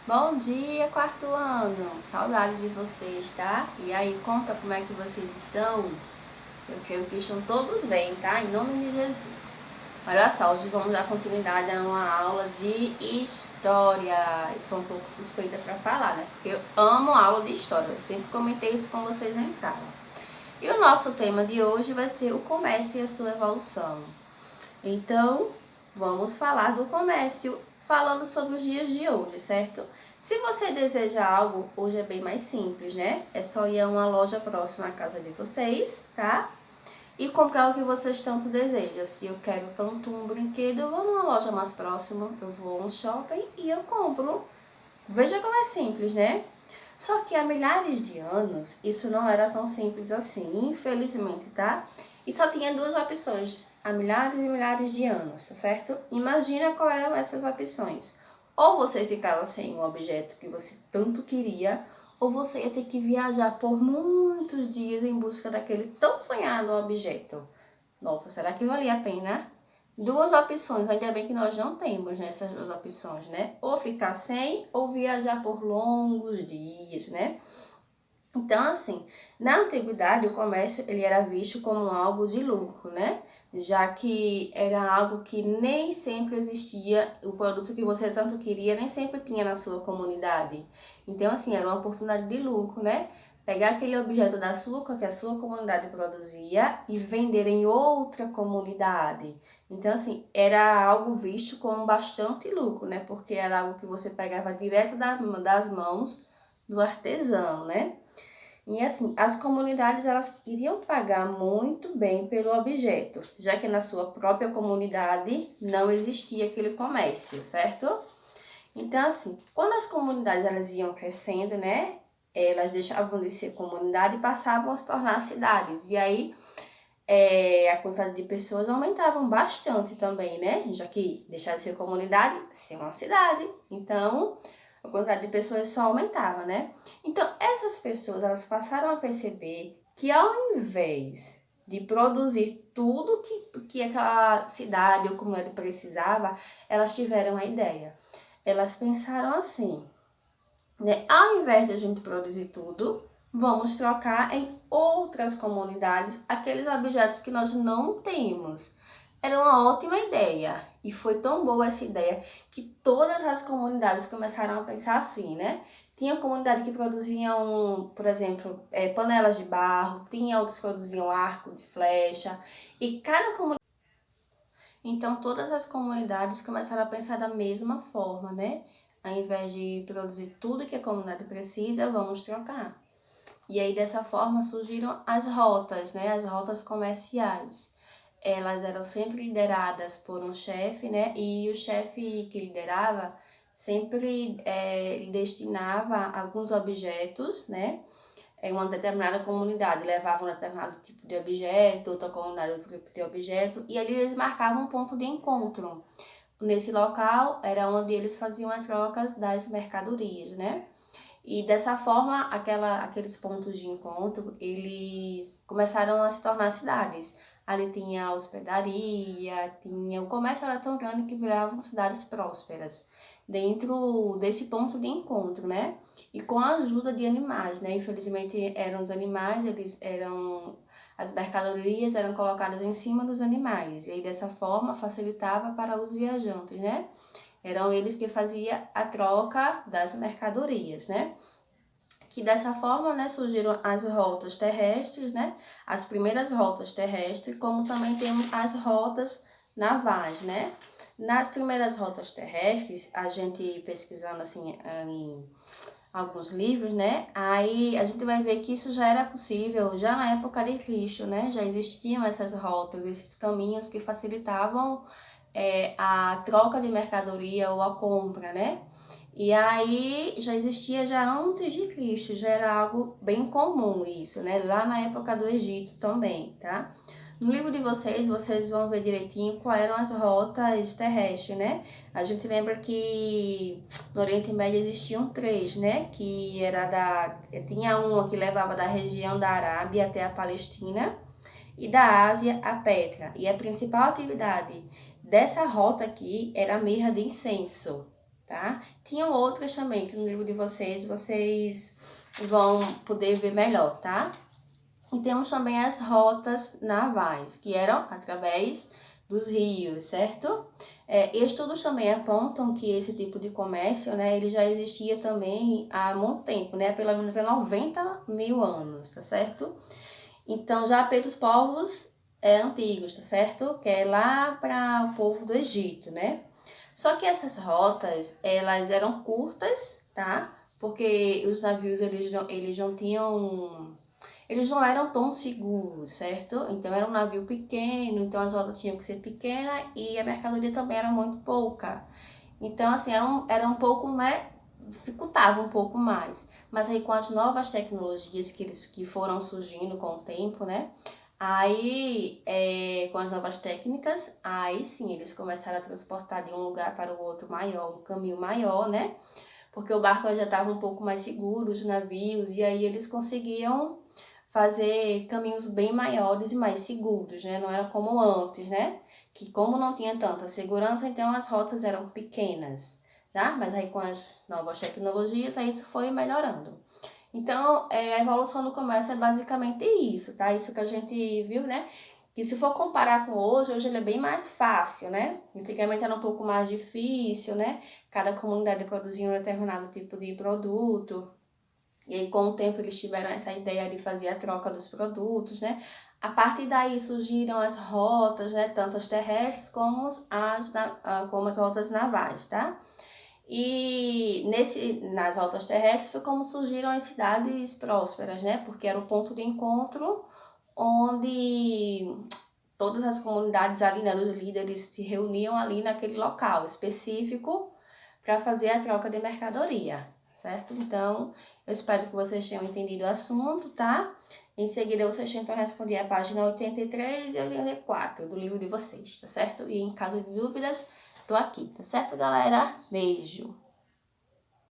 Bom dia, quarto ano! Saudade de vocês, tá? E aí, conta como é que vocês estão? Eu creio que estão todos bem, tá? Em nome de Jesus. Olha só, hoje vamos dar continuidade a uma aula de história. Eu sou um pouco suspeita para falar, né? Porque eu amo aula de história. Eu sempre comentei isso com vocês em sala. E o nosso tema de hoje vai ser o comércio e a sua evolução. Então, vamos falar do comércio, falando sobre os dias de hoje, certo? Se você deseja algo, hoje é bem mais simples, né? É só ir a uma loja próxima à casa de vocês, tá? E comprar o que vocês tanto desejam. Se eu quero tanto um brinquedo, eu vou numa loja mais próxima, eu vou a um shopping e eu compro. Veja como é simples, né? Só que há milhares de anos, isso não era tão simples assim, infelizmente, tá? E só tinha duas opções, há milhares e milhares de anos, tá certo? Imagina qual eram essas opções. Ou você ficava sem um objeto que você tanto queria, ou você ia ter que viajar por muitos dias em busca daquele tão sonhado objeto. Nossa, será que valia a pena? Duas opções, ainda bem que nós não temos, né, essas duas opções, né? Ou ficar sem, ou viajar por longos dias, né? Então, assim, na antiguidade o comércio ele era visto como algo de lucro, né? Já que era algo que nem sempre existia, o produto que você tanto queria nem sempre tinha na sua comunidade. Então, assim, era uma oportunidade de lucro, né? Pegar aquele objeto da sua, que a sua comunidade produzia e vender em outra comunidade. Então, assim, era algo visto com bastante lucro, né? Porque era algo que você pegava direto das mãos do artesão, né? E assim, as comunidades elas iriam pagar muito bem pelo objeto, já que na sua própria comunidade não existia aquele comércio, certo? Então assim, quando as comunidades elas iam crescendo, né, elas deixavam de ser comunidade e passavam a se tornar cidades. E aí a quantidade de pessoas aumentavam bastante também, né? Já que deixar de ser comunidade, ser uma cidade. Então, a quantidade de pessoas só aumentava, né? Então, essas pessoas, elas passaram a perceber que ao invés de produzir tudo que aquela cidade ou comunidade precisava, elas tiveram a ideia. Elas pensaram assim, né? Ao invés de a gente produzir tudo, vamos trocar em outras comunidades aqueles objetos que nós não temos. Era uma ótima ideia e foi tão boa essa ideia que todas as comunidades começaram a pensar assim, né? Tinha comunidade que produziam, por exemplo, panelas de barro, tinha outros que produziam arco de flecha e cada comunidade. Então todas as comunidades começaram a pensar da mesma forma, né? Ao invés de produzir tudo que a comunidade precisa, vamos trocar. E aí dessa forma surgiram as rotas, né? As rotas comerciais. Elas eram sempre lideradas por um chefe, né? E o chefe que liderava sempre destinava alguns objetos, né? Em uma determinada comunidade, levavam um determinado tipo de objeto, outra comunidade outro tipo de objeto, e ali eles marcavam um ponto de encontro. Nesse local era onde eles faziam a troca das mercadorias, né? E dessa forma, aqueles pontos de encontro, eles começaram a se tornar cidades. Ali tinha hospedaria, tinha o comércio era tão grande que viravam cidades prósperas dentro desse ponto de encontro, né? E com a ajuda de animais, né? Infelizmente eram os animais, as mercadorias eram colocadas em cima dos animais e aí dessa forma facilitava para os viajantes, né? Eram eles que faziam a troca das mercadorias, né? Que dessa forma, né, surgiram as rotas terrestres, né? As primeiras rotas terrestres, como também temos as rotas navais, né? Nas primeiras rotas terrestres, a gente pesquisando assim em alguns livros, né? Aí a gente vai ver que isso já era possível já na época de Cristo, né? Já existiam essas rotas, esses caminhos que facilitavam a troca de mercadoria ou a compra, né? E aí já existia já antes de Cristo, já era algo bem comum isso, né? Lá na época do Egito também, tá? No livro de vocês, vocês vão ver direitinho quais eram as rotas terrestres, né? A gente lembra que no Oriente Médio existiam três, né? Que era tinha uma que levava da região da Arábia até a Palestina e da Ásia a Petra. E a principal atividade dessa rota aqui era a mirra de incenso. tá? Tinham outras também que no livro de vocês vão poder ver melhor, tá? E temos também as rotas navais, que eram através dos rios, certo? Estudos também apontam que esse tipo de comércio, né, ele já existia também há muito tempo, né, pelo menos há 90 mil anos, tá certo? Então, já pelos povos antigos, tá certo? Que é lá para o povo do Egito, né? Só que essas rotas, elas eram curtas, tá? Porque os navios, eles não eram tão seguros, certo? Então era um navio pequeno, então as rotas tinham que ser pequenas e a mercadoria também era muito pouca. Então, assim, era um pouco, né? Dificultava um pouco mais. Mas aí com as novas tecnologias que foram surgindo com o tempo, né? Aí, com as novas técnicas, aí sim, eles começaram a transportar de um lugar para o outro maior, um caminho maior, né? Porque o barco já estava um pouco mais seguro, os navios, e aí eles conseguiam fazer caminhos bem maiores e mais seguros, né? Não era como antes, né? Que como não tinha tanta segurança, então as rotas eram pequenas, tá? Mas aí com as novas tecnologias, aí isso foi melhorando. Então, a evolução do comércio é basicamente isso, tá? Isso que a gente viu, né? Que se for comparar com hoje ele é bem mais fácil, né? Antigamente era um pouco mais difícil, né? Cada comunidade produzia um determinado tipo de produto. E aí, com o tempo, eles tiveram essa ideia de fazer a troca dos produtos, né? A partir daí surgiram as rotas, né? Tanto as terrestres como como as rotas navais, tá? E nas rotas terrestres foi como surgiram as cidades prósperas, né? Porque era o ponto de encontro onde todas as comunidades ali, né, os líderes se reuniam ali naquele local específico para fazer a troca de mercadoria, certo? Então, eu espero que vocês tenham entendido o assunto, tá? Em seguida, vocês tentam responder a página 83 e 84 do livro de vocês, tá certo? E em caso de dúvidas, tô aqui, tá certo, galera? Beijo!